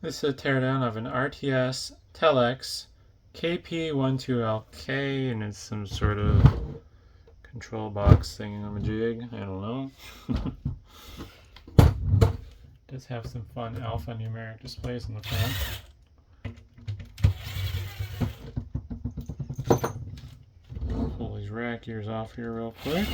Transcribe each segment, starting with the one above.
This is a teardown of an RTS Telex KP12LK, and it's some sort of control box thingamajig. I don't know. It does have some fun alphanumeric displays on the front. Pull these rack gears off here real quick.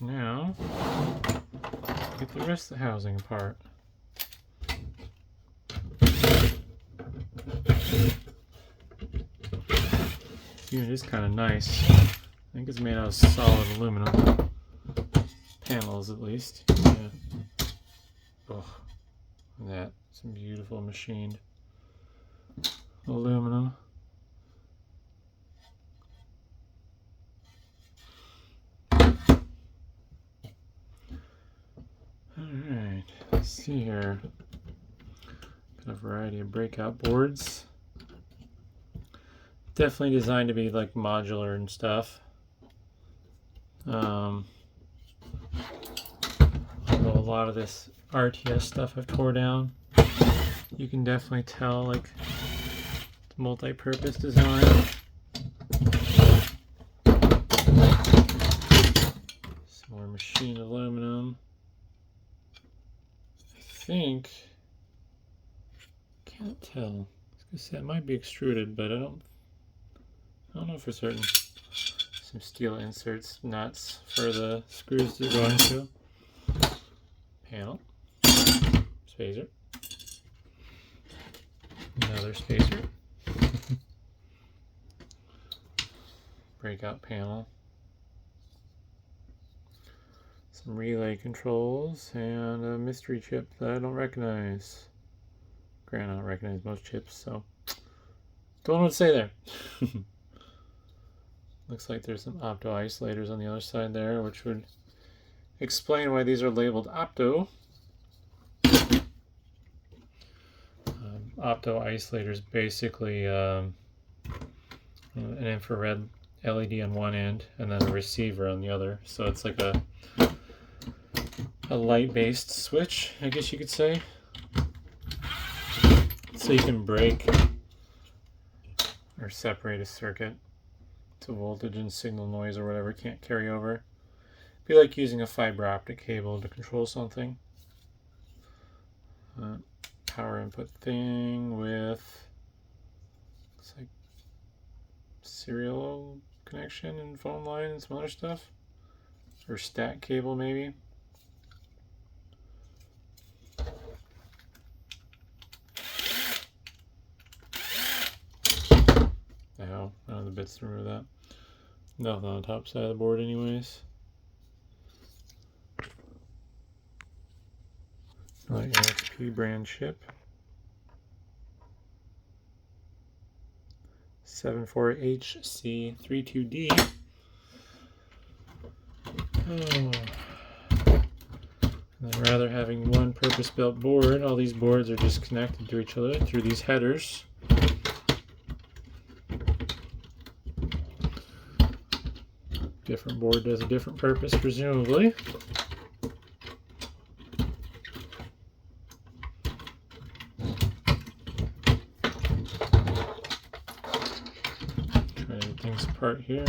Now, get the rest of the housing apart. This unit is kind of nice. I think it's made out of solid aluminum. Panels, at least. Yeah. Oh, look at that. Some beautiful machined aluminum. Alright, let's see here. Got a variety of breakout boards. Definitely designed to be like modular and stuff. Although a lot of this RTS stuff I've tore down, you can definitely tell like the multi-purpose design. Some more machined aluminum. I can't tell. I was gonna say it might be extruded, but I don't know for certain. Some steel inserts, nuts for the screws to go into. Panel, spacer, another spacer, breakout panel, some relay controls, and a mystery chip that I don't recognize. Granted, I don't recognize most chips, so don't know what to say there. Looks like there's some opto isolators on the other side there, which would explain why these are labeled opto. Opto isolators basically an infrared LED on one end and then a receiver on the other. So it's like a light-based switch, I guess you could say. So you can break or separate a circuit to voltage and signal noise or whatever can't carry over. It'd be like using a fiber optic cable to control something. Power input thing with looks like serial connection and phone line and some other stuff, or stat cable maybe. I don't know the bits to remove that. Nothing on the top side of the board anyways. Like NXP brand chip. 74HC32D. Oh. And rather having one purpose-built board, all these boards are just connected to each other through these headers. Different board does a different purpose, presumably. Try to get things apart here.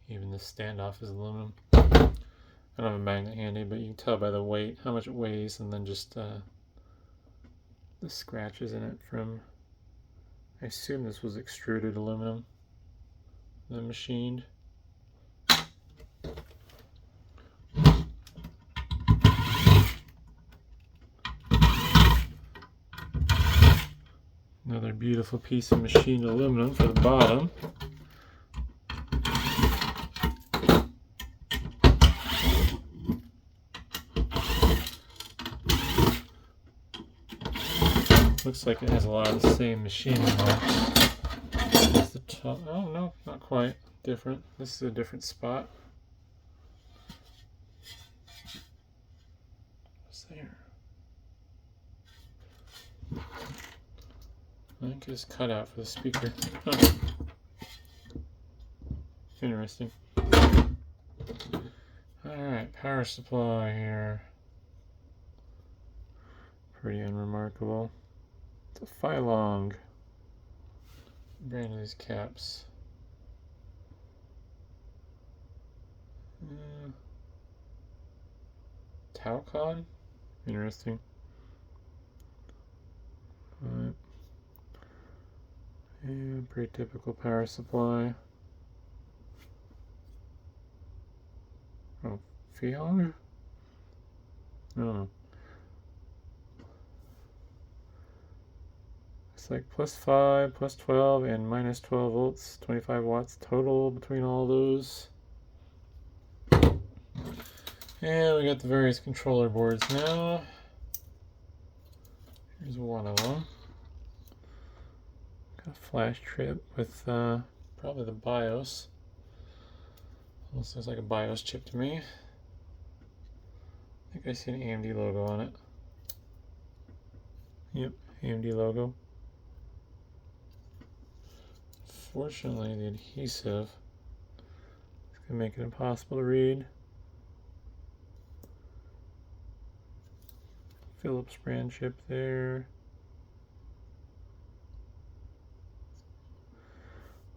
Even the standoff is aluminum. I don't have a magnet handy, but you can tell by the weight how much it weighs, and then just the scratches in it from, I assume this was extruded aluminum, then machined. Another beautiful piece of machined aluminum for the bottom. Looks like it has a lot of the same machining marks as the top. Oh no, not quite. Different. This is a different spot. What's there? I think it's cut out for the speaker. Huh. Interesting. Alright, power supply here. Pretty unremarkable. It's a Phylong. Brand of these caps. Taucon? Interesting. Alright. And pretty typical power supply. Oh, Phylong? I don't know. It's like +5, +12, and -12 volts, 25 watts total between all those. And we got the various controller boards now. Here's one of them. Got a flash chip with probably the BIOS. Almost looks like a BIOS chip to me. I think I see an AMD logo on it. Yep, AMD logo. Fortunately, the adhesive is going to make it impossible to read. Philips brand chip there.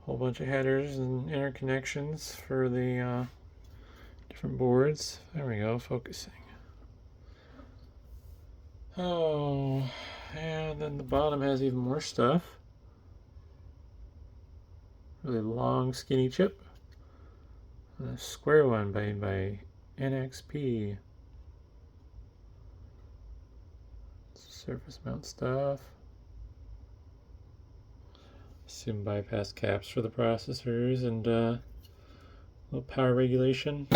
Whole bunch of headers and interconnections for the different boards. There we go, focusing. Oh, and then the bottom has even more stuff. Really long, skinny chip. And a square one by NXP. Surface mount stuff. Some bypass caps for the processors and little power regulation.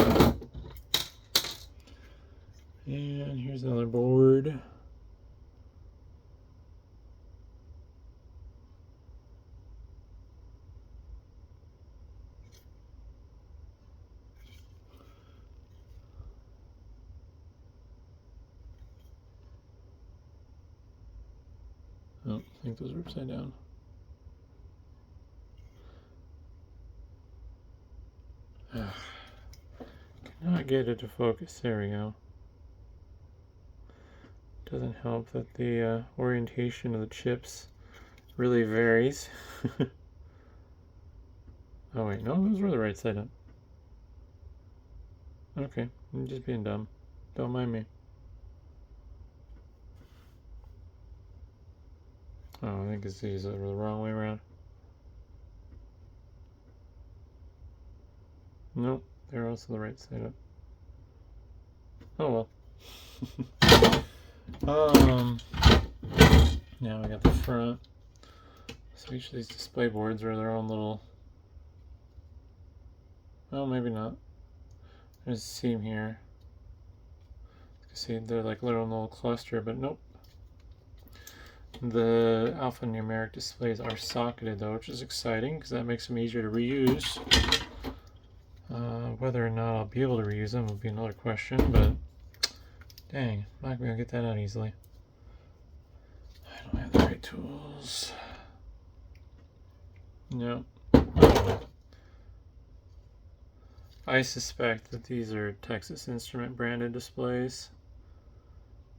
And here's another board. Oh, I think those are upside down. Cannot get it to focus. There we go. Doesn't help that the orientation of the chips really varies. Oh wait, no, those were the right side up. Okay, I'm just being dumb. Don't mind me. Oh, I think these are the wrong way around. Nope, they're also the right side up. Oh well. Now we got the front. So each of these display boards are their own little. Oh, maybe not. There's a seam here. You can see they're like little cluster, but nope. The alphanumeric displays are socketed though, which is exciting because that makes them easier to reuse. Whether or not I'll be able to reuse them will be another question, but dang, I'm not going to get that out easily. I don't have the right tools. No. I suspect that these are Texas Instrument branded displays.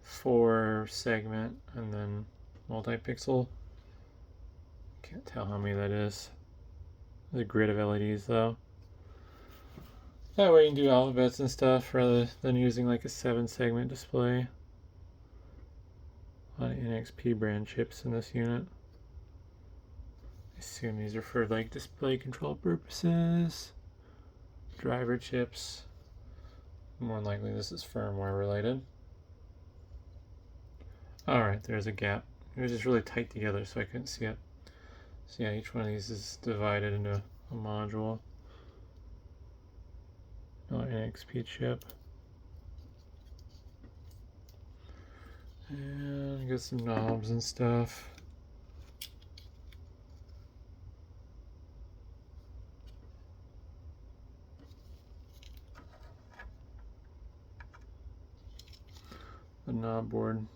4 segment and then multi-pixel. Can't tell how many that is. The grid of LEDs though. That way you can do alphabets and stuff rather than using like a 7-segment display. A lot of NXP brand chips in this unit. I assume these are for like display control purposes. Driver chips. More than likely this is firmware related. Alright, there's a gap. It was just really tight together so I couldn't see it. So yeah, each one of these is divided into a module. Another NXP chip. And I got some knobs and stuff. The knob board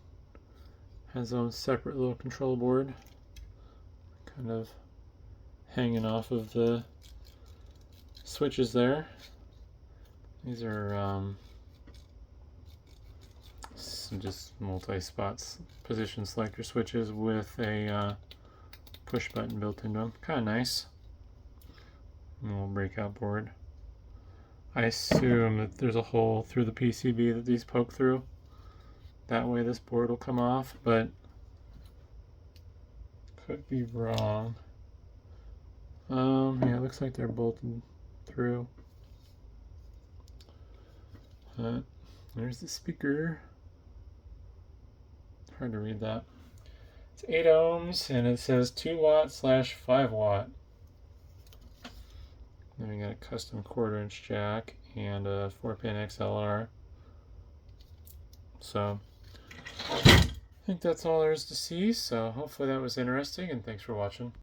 has its own separate little control board kind of hanging off of the switches there. These are some just multi-spots position selector switches with a push button built into them. Kind of nice. And a little breakout board. I assume that there's a hole through the PCB that these poke through. That way this board will come off, but could be wrong. Yeah, it looks like they're bolted through. There's the speaker. Hard to read that. It's 8 ohms and it says 2 watt / 5 watt. Then we got a custom 1/4 inch jack and a 4-pin XLR. So I think that's all there is to see. So hopefully that was interesting, and thanks for watching.